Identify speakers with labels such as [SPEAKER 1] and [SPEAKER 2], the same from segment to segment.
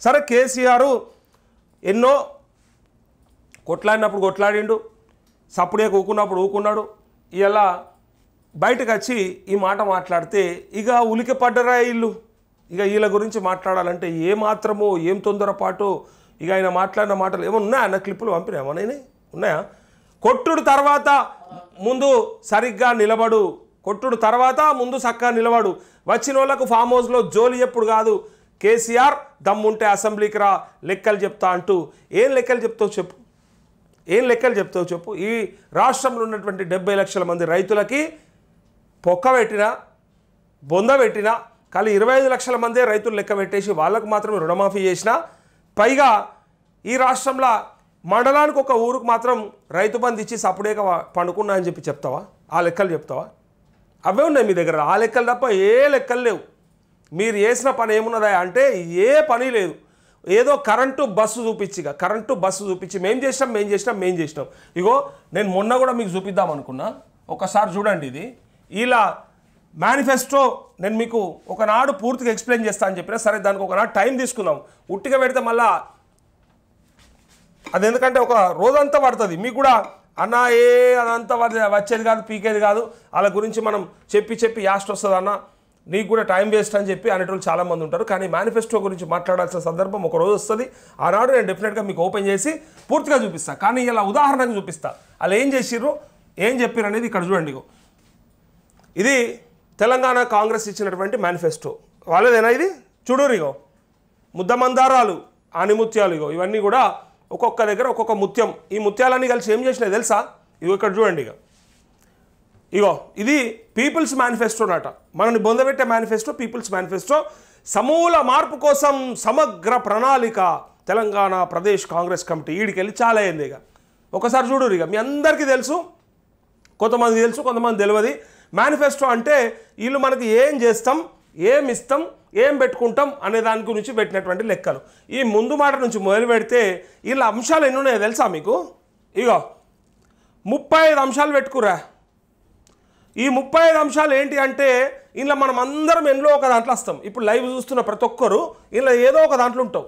[SPEAKER 1] సరే కేసీఆర్ ఎన్నో కొట్లాడినప్పుడు కొట్లాడిండు, సప్పుడే ఊకున్నప్పుడు ఊకున్నాడు. ఇలా బయటకు వచ్చి ఈ మాట మాట్లాడితే ఇక ఉలికి పడ్డరా ఇల్లు. ఇక వీళ్ళ గురించి మాట్లాడాలంటే ఏమాత్రమో ఏం తొందరపాటు ఇక ఆయన మాట్లాడిన మాటలు ఏమో ఉన్నాయా అన్న క్లిప్పులు పంపినామా నేను ఉన్నాయా? కొట్టుడు తర్వాత ముందు సరిగ్గా నిలబడు, కొట్టుడు తర్వాత ముందు చక్కగా నిలబడు, వచ్చిన వాళ్ళకు ఫామ్ హౌస్లో జోలి ఎప్పుడు కాదు, కేసీఆర్ దమ్ముంటే అసెంబ్లీకి రా లెక్కలు చెప్తా అంటూ ఏం లెక్కలు చెప్తావు చెప్పు, ఏం లెక్కలు చెప్తావు చెప్పు. ఈ రాష్ట్రంలో ఉన్నటువంటి 70 లక్షల మంది రైతులకి పొక్క పెట్టినా బొంద పెట్టినా కానీ 25 లక్షల మందే రైతులు లెక్క పెట్టేసి వాళ్ళకు మాత్రమే రుణమాఫీ చేసినా, పైగా ఈ రాష్ట్రంలో మండలానికి ఒక ఊరుకు మాత్రం రైతు బంధు ఇచ్చి సప్పుడేక పండుకున్నా అని చెప్పి చెప్తావా? ఆ లెక్కలు చెప్తావా? అవే ఉన్నాయి మీ దగ్గర, ఆ లెక్కలు తప్ప ఏ లెక్కలు లేవు. మీరు చేసిన పని ఏమున్నదా అంటే ఏ పని లేదు. ఏదో కరెంటు బస్సు చూపించిగా కరెంటు బస్సు చూపించి మేం చేసినాం. ఇగో నేను మొన్న కూడా మీకు చూపిద్దాం అనుకున్నా, ఒకసారి చూడండి. ఇది ఇలా మేనిఫెస్టో నేను మీకు ఒకనాడు పూర్తిగా ఎక్స్ప్లెయిన్ చేస్తా అని చెప్పినా సరే, దానికి ఒకనాడు టైం తీసుకుందాం. ఉట్టిగా పెడితే మళ్ళా అది ఎందుకంటే ఒక రోజంతా పడుతుంది. మీకు కూడా అన్న అదంతా వచ్చేది కాదు, పీకేది కాదు, వాళ్ళ గురించి మనం చెప్పి యాస్ట్ వస్తుంది అన్న, నీకు కూడా టైం వేస్ట్ అని చెప్పి అనేటోళ్ళు చాలామంది ఉంటారు. కానీ మేనిఫెస్టో గురించి మాట్లాడాల్సిన సందర్భం ఒక రోజు వస్తుంది. ఆనాడు నేను డెఫినెట్గా మీకు ఓపెన్ చేసి పూర్తిగా చూపిస్తాను. కానీ ఇలా ఉదాహరణకు చూపిస్తా, వాళ్ళు ఏం చేసిర్రు ఏం చెప్పారు అనేది ఇక్కడ చూడండి. ఇది తెలంగాణ కాంగ్రెస్ ఇచ్చినటువంటి మేనిఫెస్టో వాళ్ళదేనా ఇది? చూడరు ఇగో ముద్దమందారాలు, ఆనిముత్యాలు, ఇగో ఇవన్నీ కూడా ఒక్కొక్క దగ్గర ఒక్కొక్క ముత్యం. ఈ ముత్యాలన్నీ కలిసి ఏం చేసినాయి తెలుసా? ఇగో ఇక్కడ చూడండి. ఇగో ఇది పీపుల్స్ మేనిఫెస్టో నాట, మనని బొందబెట్టే మేనిఫెస్టో పీపుల్స్ మేనిఫెస్టో. సమూల మార్పు కోసం సమగ్ర ప్రణాళిక తెలంగాణ ప్రదేశ్ కాంగ్రెస్ కమిటీ. ఈడికి వెళ్ళి చాలా అయింది. ఇక ఒకసారి చూడరు. ఇక మీ అందరికీ తెలుసు, కొంతమంది తెలుసు కొంతమంది తెలియదు. మేనిఫెస్టో అంటే వీళ్ళు మనకి ఏం చేస్తాం, ఏం ఇస్తాం, ఏం పెట్టుకుంటాం అనే దాని గురించి పెట్టినటువంటి లెక్కలు. ఈ ముందు మాట నుంచి మొదలు పెడితే వీళ్ళ అంశాలు ఎన్ని ఉన్నాయో తెలుసా మీకు? ఇగో 35 అంశాలు పెట్టుకురా. ఈ 35 అంశాలు ఏంటి అంటే ఇలా మనం అందరం ఎన్నో ఒక దాంట్లో వస్తాం. ఇప్పుడు లైవ్ చూస్తున్న ప్రతి ఒక్కరు ఇలా ఏదో ఒక దాంట్లో ఉంటావు.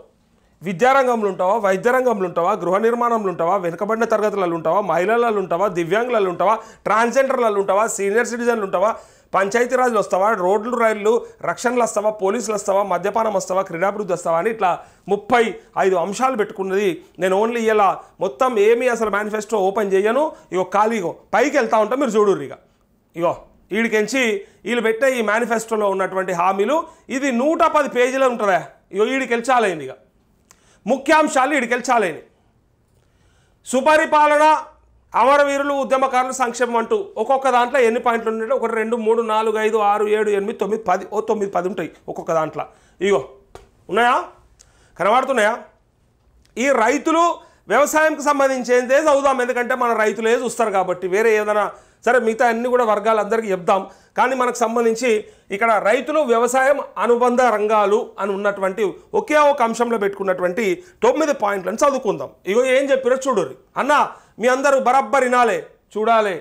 [SPEAKER 1] విద్యారంగంలో ఉంటావా, వైద్య రంగంలో ఉంటావా, గృహ నిర్మాణంలో ఉంటావా, వెనుకబడిన తరగతులలో ఉంటావా, మహిళలలో ఉంటావా, దివ్యాంగులలో ఉంటావా, ట్రాన్స్జెండర్లలో ఉంటావా, సీనియర్ సిటిజన్లు ఉంటావా, పంచాయతీరాజ్లు వస్తావా, రోడ్లు రైళ్లు రక్షణలు వస్తావా, పోలీసులు వస్తావా, మద్యపానం వస్తావా, క్రీడాభివృద్ధి వస్తావా అని ఇట్లా 35 అంశాలు పెట్టుకున్నది. నేను ఓన్లీ ఇలా మొత్తం ఏమీ అసలు మేనిఫెస్టో ఓపెన్ చేయను. ఇగో ఖాళీగో పైకి వెళ్తా ఉంటా, మీరు చూడుర్రు. ఇగో వీడికించి వీళ్ళు పెట్టే ఈ మేనిఫెస్టోలో ఉన్నటువంటి హామీలు ఇది 110 పేజీలు ఉంటుందా. ఇగో వీడికి చాలైంది. ఇక ముఖ్యాంశాలు వీడికి చాలైనవి. సుపరిపాలన, అమరవీరులు, ఉద్యమకారులు, సంక్షేమం అంటూ ఒక్కొక్క దాంట్లో ఎన్ని పాయింట్లు ఉంటాయి? 1 2 3 4 5 6 7 8 9 10 9 10 ఉంటాయి ఒక్కొక్క దాంట్లో. ఇగో ఉన్నాయా, కనబడుతున్నాయా? ఈ రైతులు వ్యవసాయంకి సంబంధించేదే చదువుదాం, ఎందుకంటే మన రైతులే చూస్తారు కాబట్టి. వేరే ఏదైనా సరే మిగతా అన్ని కూడా వర్గాలందరికీ చెప్దాం. కానీ మనకు సంబంధించి ఇక్కడ రైతులు, వ్యవసాయం, అనుబంధ రంగాలు అని ఉన్నటువంటి ఒకే ఒక అంశంలో పెట్టుకున్నటువంటి 9 పాయింట్లను చదువుకుందాం. ఇగో ఏం చెప్పారో చూడరు. అన్న మీ అందరూ బరాబ్బర్ వినాలే, చూడాలి,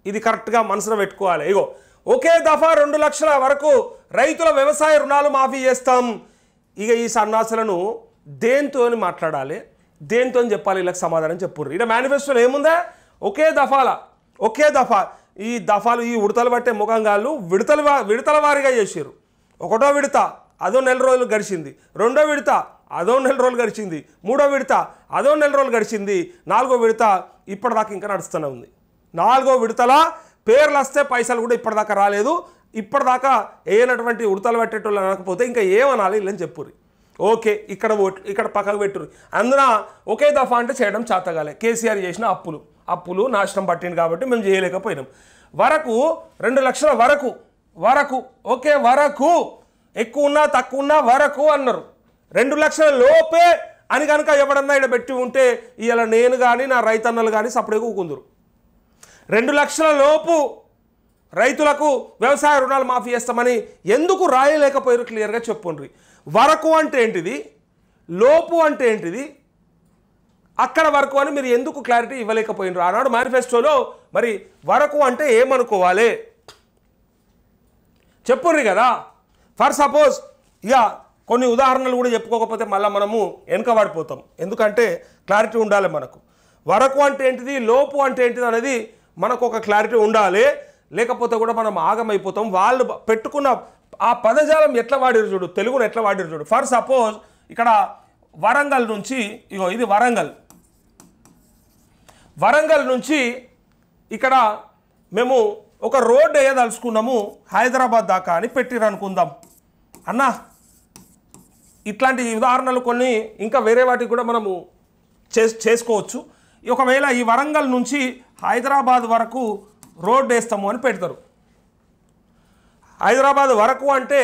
[SPEAKER 1] ఇది కరెక్ట్గా మనసులో పెట్టుకోవాలి. ఇగో ఒకే దఫా 2 లక్షల వరకు రైతుల వ్యవసాయ రుణాలు మాఫీ చేస్తాం. ఇక ఈ సన్నాసులను దేంతో మాట్లాడాలి, దేంతో చెప్పాలి, వీళ్ళకి సమాధానం చెప్పుర్రు. ఇక్కడ మేనిఫెస్టోలో ఏముందా? ఒకే దఫా. ఈ దఫాలు ఈ ఉడతలు పట్టే ముఖంగాళ్ళు విడతల వారీగా చేసారు. 1వ విడత అదో 4 రోజులు గడిచింది, 2వ విడత అదో 4 రోజులు గడిచింది, 3వ విడత అదో 4 రోజులు గడిచింది, 4వ విడత ఇప్పటిదాకా ఇంకా నడుస్తూనే ఉంది. 4వ విడతల పేర్లు వస్తే పైసలు కూడా ఇప్పటిదాకా రాలేదు. ఇప్పటిదాకా వేయనటువంటి ఉడతలు పట్టేటోళ్ళు అనకపోతే ఇంకా ఏమనాలి వీళ్ళని చెప్పుర్రి. ఓకే, ఇక్కడ పక్కకు పెట్టుర్రి. అందున ఒకే దఫా అంటే చేయడం చేతగాలే. కేసీఆర్ చేసిన అప్పులు నాశనం పట్టింది కాబట్టి మేము చేయలేకపోయినాం. 2 లక్షల వరకు ఓకే, వరకు ఎక్కువ ఉన్నా తక్కువ ఉన్నా వరకు అన్నారు. 2 లక్షల లోపే అని కనుక ఎవడన్నా ఇక్కడ పెట్టి ఉంటే ఇలా నేను కానీ నా రైతన్నలు కానీ సపరేట్గా కూకుందరు. 2 లక్షల లోపు రైతులకు వ్యవసాయ రుణాలు మాఫీ చేస్తామని ఎందుకు రాయలేకపోయారు? క్లియర్గా చెప్పుండ్రి. వరకు అంటే ఏంటిది, లోపు అంటే ఏంటిది, అక్కడ వరకు అని మీరు ఎందుకు క్లారిటీ ఇవ్వలేకపోయినారు? ఆనాడు మేనిఫెస్టోలో మరి వరకు అంటే ఏమనుకోవాలి చెప్పుర్రి కదా. ఫర్ సపోజ్ ఇక కొన్ని ఉదాహరణలు కూడా చెప్పుకోకపోతే మళ్ళీ మనము వెనకబడిపోతాం. ఎందుకంటే క్లారిటీ ఉండాలి మనకు. వరకు అంటే ఏంటిది, లోపు అంటే ఏంటిది అనేది మనకు ఒక క్లారిటీ ఉండాలి. లేకపోతే కూడా మనం ఆగమైపోతాం. వాళ్ళు పెట్టుకున్న ఆ పదజాలం ఎట్లా వాడిరు చూడు, తెలుగును ఎట్లా వాడిరు చూడు. ఫర్ సపోజ్ ఇక్కడ వరంగల్ నుంచి, ఇగో ఇది వరంగల్ నుంచి ఇక్కడ మేము ఒక రోడ్డు వేయదలుచుకున్నాము హైదరాబాద్ దాకా అని పెట్టిరు అనుకుందాం అన్నా. ఇట్లాంటి ఉదాహరణలు కొన్ని ఇంకా వేరే వాటికి కూడా మనము చేసుకోవచ్చు. ఒకవేళ ఈ వరంగల్ నుంచి హైదరాబాద్ వరకు రోడ్డు వేస్తాము అని పెడతారు. హైదరాబాద్ వరకు అంటే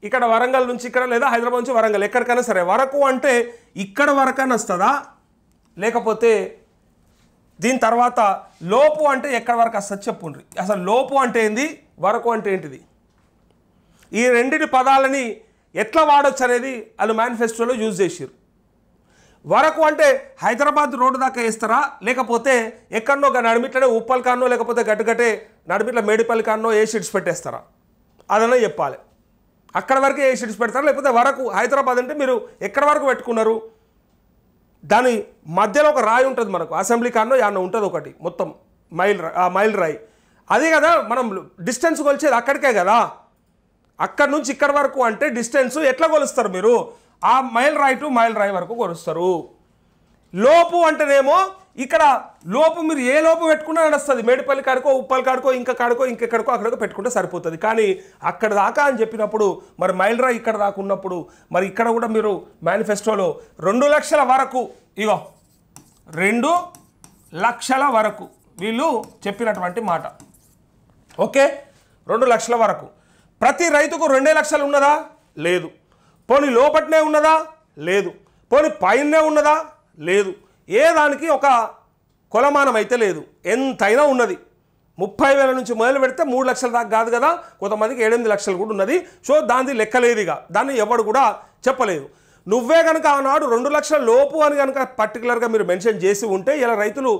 [SPEAKER 1] ఇక్కడ వరంగల్ నుంచి ఇక్కడ, లేదా హైదరాబాద్ నుంచి వరంగల్, ఎక్కడికైనా సరే. వరకు అంటే ఇక్కడ వరకైనా వస్తుందా, లేకపోతే దీని తర్వాత లోపు అంటే ఎక్కడ వరకు వస్తుంది చెప్పుండ్రి. అసలు లోపు అంటే ఏంది, వరకు అంటే ఏంటిది, ఈ రెండింటి పదాలని ఎట్లా వాడచ్చు అనేది వాళ్ళు మేనిఫెస్టోలో యూజ్ చేసారు. వరకు అంటే హైదరాబాద్ రోడ్డు దాకా వేస్తారా, లేకపోతే ఎక్కడనో నడిమిట్లనే ఉప్పల్ కాన్నో లేకపోతే గట్టుగట్టే నడిమిట్ల మేడిపల్లి కాన్నో ఏ షీట్స్ పెట్టేస్తారా, అదన్నా చెప్పాలి. అక్కడ వరకే ఏ షీట్స్ పెడతారా, లేకపోతే వరకు హైదరాబాద్ అంటే మీరు ఎక్కడ వరకు పెట్టుకున్నారు, దాని మధ్యలో ఒక రాయి ఉంటుంది మనకు, అసెంబ్లీ కాన్నో యాన్నో ఉంటుంది ఒకటి మొత్తం మైల్ రాయి. అది కదా మనం డిస్టెన్స్ కొలిచేది అక్కడికే కదా. అక్కడి నుంచి ఇక్కడ వరకు అంటే డిస్టెన్స్ ఎట్లా కొలుస్తారు మీరు, ఆ మైల్ రాయి టు మైల్ రాయి వరకు కొలుస్తారు. లోపు అంటేనేమో ఇక్కడ లోపు మీరు ఏ లోపు పెట్టుకున్నా నడుస్తుంది. మేడిపల్లి కాడుకో, ఉప్పల్ కాడుకో, ఇంకా కాడుకో, ఇంకెక్కడికో అక్కడికో పెట్టుకుంటే సరిపోతుంది. కానీ అక్కడ దాకా అని చెప్పినప్పుడు మరి మైల్ రాయి ఇక్కడ దాకా ఉన్నప్పుడు మరి ఇక్కడ కూడా మీరు మేనిఫెస్టోలో 2 లక్షల వరకు, ఇగో 2 లక్షల వరకు వీళ్ళు చెప్పినటువంటి మాట. ఓకే, 2 లక్షల వరకు. ప్రతి రైతుకు 2 లక్షలు ఉన్నదా, లేదు. పోనీ లోపట్నే ఉన్నదా, లేదు. పోనీ పైనే ఉన్నదా, లేదు. ఏ దానికి ఒక కొలమానం అయితే లేదు, ఎంతైనా ఉన్నది. 30,000 నుంచి మొదలు పెడితే 3 లక్షల దాకా కాదు కదా, కొంతమందికి 7-8 లక్షలు కూడా ఉన్నది. సో దాన్ని లెక్కలేదుగా, దాన్ని ఎవడు కూడా చెప్పలేదు. నువ్వే కనుక ఆనాడు 2 లక్షల లోపు అని కనుక పర్టికులర్గా మీరు మెన్షన్ చేసి ఉంటే ఇలా రైతులు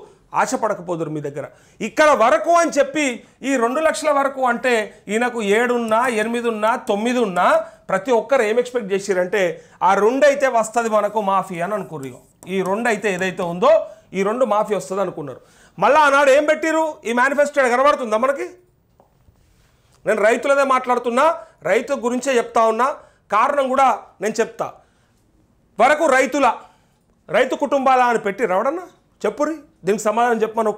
[SPEAKER 1] ఆశపడకపోదురు మీ దగ్గర. ఇక్కడ వరకు అని చెప్పి ఈ 2 లక్షల వరకు అంటే ఈయనకు 7 ఉన్నా 8 ఉన్నా 9 ఉన్నా ప్రతి ఒక్కరు ఏం ఎక్స్పెక్ట్ చేసిరంటే ఆ 2 అయితే వస్తుంది మనకు మాఫీ అని అనుకున్నారు. ఈ 2 అయితే ఏదైతే ఉందో ఈ 2 మాఫీ వస్తుంది అనుకున్నారు. మళ్ళీ ఆనాడు ఏం పెట్టిరు, ఈ మేనిఫెస్టో కనబడుతుందా మనకి? నేను రైతులదే మాట్లాడుతున్నా, రైతు గురించే చెప్తా ఉన్నా. కారణం కూడా నేను చెప్తా. వరకు రైతు కుటుంబాల అని పెట్టి రావడన్నా చెప్పురి, దీనికి సమాధానం చెప్పమని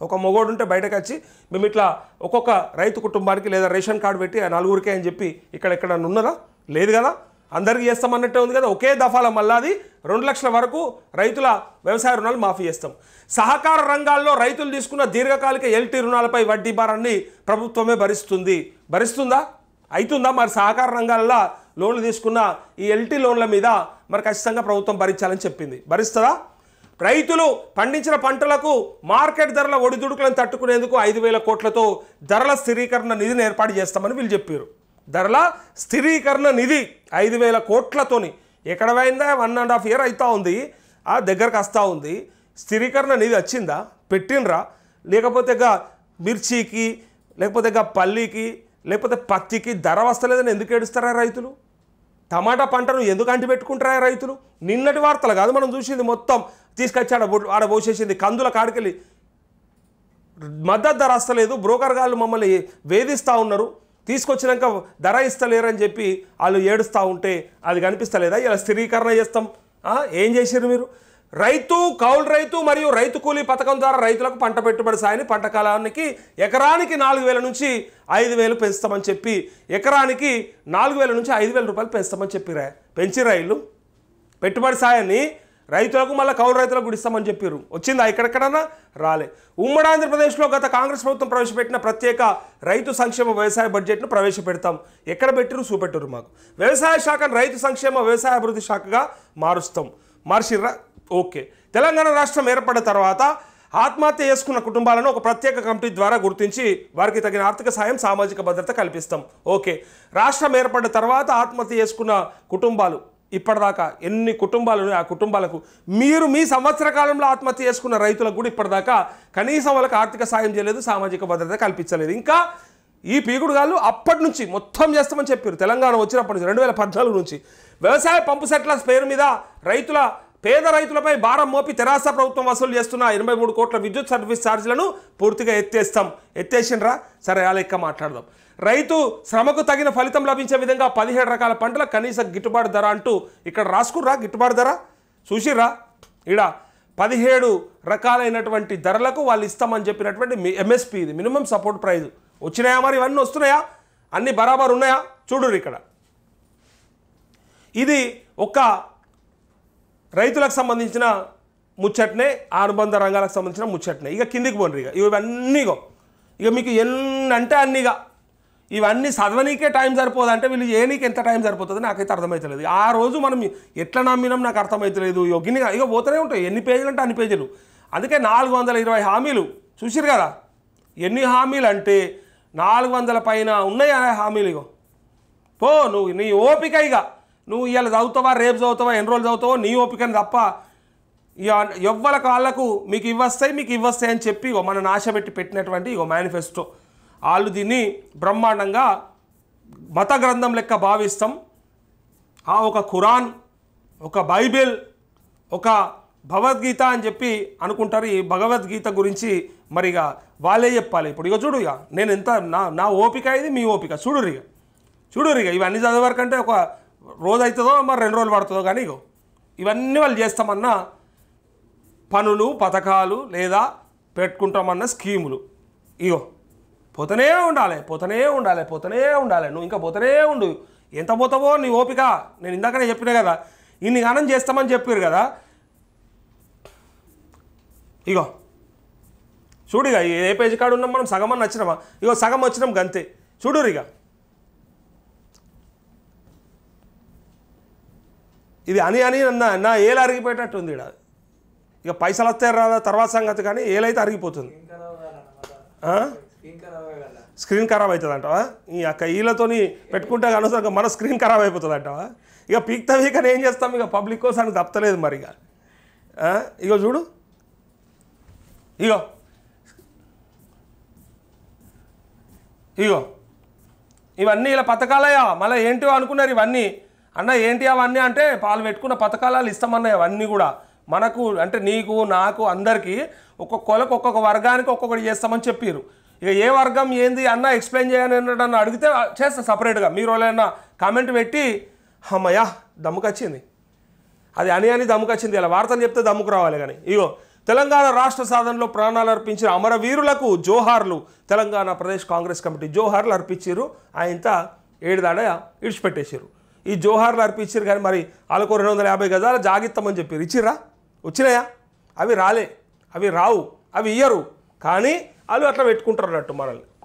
[SPEAKER 1] ఒక మొగోడు ఉంటే బయటకు వచ్చి మేము ఇట్లా ఒక్కొక్క రైతు కుటుంబానికి లేదా రేషన్ కార్డు పెట్టి ఆ 4 అని చెప్పి ఇక్కడ ఉన్నదా, లేదు కదా. అందరికీ చేస్తామన్నట్టే ఉంది కదా. ఒకే దఫాల మళ్ళీ అది 2 లక్షల వరకు రైతుల వ్యవసాయ రుణాలు మాఫీ చేస్తాం. సహకార రంగాల్లో రైతులు తీసుకున్న దీర్ఘకాలిక ఎల్టీ రుణాలపై వడ్డీ భారాన్ని ప్రభుత్వమే భరిస్తుందా, అవుతుందా? మరి సహకార రంగాల్లో లోన్లు తీసుకున్న ఈ ఎల్టీ లోన్ల మీద మరి ఖచ్చితంగా ప్రభుత్వం భరించాలని చెప్పింది. భరిస్తుందా? రైతులు పండించిన పంటలకు మార్కెట్ ధరల ఒడిదుడుకులను తట్టుకునేందుకు 5,000 కోట్లతో ధరల స్థిరీకరణ నిధిని ఏర్పాటు చేస్తామని వీళ్ళు చెప్పారు. ధరల స్థిరీకరణ నిధి 5,000 కోట్లతోని ఎక్కడ పోయిందా, 1.5 year అవుతా ఉంది, ఆ దగ్గరకు వస్తూ ఉంది. స్థిరీకరణ నిధి వచ్చిందా, పెట్టినరా? లేకపోతే మిర్చికి, లేకపోతే పల్లికి, లేకపోతే పత్తికి ధర వస్తలేదని ఎందుకు ఏడుస్తారా రైతులు? టమాటా పంటను ఎందుకు అంటిపెట్టుకుంటారా రైతులు? నిన్నటి వార్తలు కాదు మనం చూసింది, మొత్తం తీసుకొచ్చి ఆడ పోసేసింది. కందుల కాడికెళ్ళి మద్దతు ధర వస్తలేదు, బ్రోకర్ గాళ్ళు మమ్మల్ని వేధిస్తూ ఉన్నారు, తీసుకొచ్చినాక ధర ఇస్తలేరని చెప్పి వాళ్ళు ఏడుస్తూ ఉంటే అది కనిపిస్తలేదా? ఇలా స్థిరీకరణ చేస్తాం. ఏం చేశారు మీరు? కౌలు రైతు మరియు రైతు కూలీ పథకం ద్వారా రైతులకు పంట పెట్టుబడి సాయాన్ని పంట కాలానికి ఎకరానికి 4,000 నుంచి 5,000 పెంచుతామని చెప్పి, ఎకరానికి 4,000 నుంచి 5,000 రూపాయలు పెంచుతామని చెప్పిరా. పెంచిరా ఇల్లు పెట్టుబడి సాయాన్ని రైతులకు, మళ్ళీ కౌలు రైతులకు కూడా ఇస్తామని చెప్పారు. వచ్చిందా ఎక్కడెక్కడన్నా? రాలే. ఉమ్మడి ఆంధ్రప్రదేశ్లో గత కాంగ్రెస్ ప్రభుత్వం ప్రవేశపెట్టిన ప్రత్యేక రైతు సంక్షేమ వ్యవసాయ బడ్జెట్ను ప్రవేశపెడతాం. ఎక్కడ పెట్టిరు చూపెట్టరు మాకు. వ్యవసాయ శాఖను రైతు సంక్షేమ వ్యవసాయ అభివృద్ధి శాఖగా మార్చిర్రా. ఓకే. తెలంగాణ రాష్ట్రం ఏర్పడిన తర్వాత ఆత్మహత్య చేసుకున్న కుటుంబాలను ఒక ప్రత్యేక కమిటీ ద్వారా గుర్తించి వారికి తగిన ఆర్థిక సాయం, సామాజిక భద్రత కల్పిస్తాం. ఓకే. రాష్ట్రం ఏర్పడిన తర్వాత ఆత్మహత్య చేసుకున్న కుటుంబాలు ఇప్పటిదాకా ఎన్ని కుటుంబాలు, ఆ కుటుంబాలకు మీరు మీ సంవత్సర కాలంలో ఆత్మహత్య చేసుకున్న రైతులకు కూడా ఇప్పటిదాకా కనీసం వాళ్ళకి ఆర్థిక సాయం చేయలేదు, సామాజిక భద్రత కల్పించలేదు. ఇంకా ఈ పీకుడుగాళ్ళు అప్పటి నుంచి మొత్తం చేస్తామని చెప్పారు. తెలంగాణ వచ్చినప్పటి నుంచి 2014 నుంచి వ్యవసాయ పంపు సెట్ల పేరు మీద పేద రైతులపై భారం మోపి తెరాస ప్రభుత్వం వసూలు చేస్తున్న 83 కోట్ల విద్యుత్ సర్వీస్ ఛార్జీలను పూర్తిగా ఎత్తేసిండ్రా. సరే ఆ లెక్క మాట్లాడదాం. రైతు శ్రమకు తగిన ఫలితం లభించే విధంగా 17 రకాల పంటల కనీస గిట్టుబాటు ధర అంటూ ఇక్కడ రాసుకుర్రా. గిట్టుబాటు ధర చూసిర్రా, ఈడ 17 రకాలైనటువంటి ధరలకు వాళ్ళు ఇస్తామని చెప్పినటువంటి ఎంఎస్పి, ఇది మినిమం సపోర్ట్ ప్రైజ్. వచ్చినాయా మరి? ఇవన్నీ వస్తున్నాయా? అన్నీ బరాబర్ ఉన్నాయా? చూడుర్రు ఇక్కడ. ఇది ఒక రైతులకు సంబంధించిన ముచ్చట్నే, అనుబంధ రంగాలకు సంబంధించిన ముచ్చట్నే. ఇక కిందికి పోండి. ఇవన్నీగో ఇక మీకు ఎన్నంటే అన్నీగా ఇవన్నీ చదవనీకే టైం సరిపోదు. అంటే వీళ్ళు ఏనీకి ఎంత టైం సరిపోతుంది నాకైతే అర్థమవుతలేదు. ఆ రోజు మనం ఎట్లా నమ్మినాం నాకు అర్థమవుతలేదు. ఇక పోతూనే ఉంటాయి. ఎన్ని పేజీలు అంటే అన్ని పేజీలు. అందుకే 420 హామీలు చూసిరు కదా. ఎన్ని హామీలు అంటే 400 పైన ఉన్నాయి హామీలు. ఇగో పో నువ్వు నీ ఓపిక. ఇక నువ్వు ఇవాళ చదువుతావా, రేపు చదువుతావా, ఎన్ని రోజులు చదువుతావో నీ ఓపికని తప్ప ఎవ్వరికి వాళ్ళకు మీకు ఇవ్వస్తాయి అని చెప్పి మన నాశపెట్టి పెట్టినటువంటి మేనిఫెస్టో. వాళ్ళు దీన్ని బ్రహ్మాండంగా మత గ్రంథం లెక్క భావిస్తాం. ఒక ఖురాన్, ఒక బైబిల్, ఒక భగవద్గీత అని చెప్పి అనుకుంటారు. ఈ భగవద్గీత గురించి మరిగా వాళ్ళే చెప్పాలి. ఇప్పుడు ఇక చూడు, ఇక నేను ఎంత నా ఓపిక ఇది, మీ ఓపిక. చూడురిగా ఇవన్నీ చదివరకంటే ఒక రోజు అవుతుందో మరి 2 రోజులు పడుతుందో. కానీ ఇవన్నీ వాళ్ళు చేస్తామన్న పనులు, పథకాలు లేదా పెట్టుకుంటామన్న స్కీములు పోతూనే ఉండాలి. నువ్వు ఇంకా పోతూనే ఉండు. ఎంత పోతావో నీ ఓపిక. నేను ఇందాకనే చెప్పినా కదా, ఇన్ని గానం చేస్తామని చెప్పారు కదా. చూడు ఇక ఏ పేజీ కాడు ఉన్నాం మనం. సగం అని వచ్చినామా? సగం వచ్చినాం గంతే. చూడురిగా ఇది అని నా ఏలు అరిగిపోయేటట్టు ఉంది. ఇక పైసలు వస్తాయి రాదా తర్వాత సంగతి, కానీ ఏలైతే అరిగిపోతుంది. స్క్రీన్ ఖరాబ్ అవుతుంది అంటావా? ఈ ఈలతోని పెట్టుకుంటే అనవసరంగా మన స్క్రీన్ ఖరాబ్ అయిపోతుంది అంటావా? ఇక పీక్తావి కానీ ఏం చేస్తాం? ఇక పబ్లిక్ కోసం తప్పలేదు మరి. ఇక చూడు, ఇవన్నీ ఇలా పథకాలయ్యా. మళ్ళీ ఏంటో అనుకున్నారు ఇవన్నీ. అన్న ఏంటి అవన్నీ అంటే వాళ్ళు పెట్టుకున్న పథకాలు ఇస్తామన్నాయి. అవన్నీ కూడా మనకు అంటే నీకు నాకు అందరికీ ఒక్కొక్కరికి ఒక్కొక్క వర్గానికి ఒక్కొక్కటి చేస్తామని చెప్పారు. ఇక ఏ వర్గం ఏంది అన్న ఎక్స్ప్లెయిన్ చేయని అన్న అడిగితే చేస్తా సపరేట్గా. మీరు వాళ్ళైనా కామెంట్ పెట్టి అమ్మయ్యా దమ్ముకొచ్చింది, అది అని దమ్ముకొచ్చింది. ఇలా వార్తలు చెప్తే దమ్ముకు రావాలి. కానీ తెలంగాణ రాష్ట్ర సాధనలో ప్రాణాలు అర్పించిన అమరవీరులకు జోహార్లు. తెలంగాణ ప్రదేశ్ కాంగ్రెస్ కమిటీ జోహార్లు అర్పించారు. ఆయనత 7 దాడ ఇడిచిపెట్టేశారు. ఈ జోహార్లు అర్పించారు కానీ మరి వాళ్ళకు 250 గజాల జాగిత్తమని చెప్పారు. ఇచ్చిర్రా? వచ్చినాయా? అవి రాలే, అవి రావు, అవి ఇయ్యరు. కానీ వాళ్ళు అట్లా పెట్టుకుంటారు అన్నట్టు మనల్ని.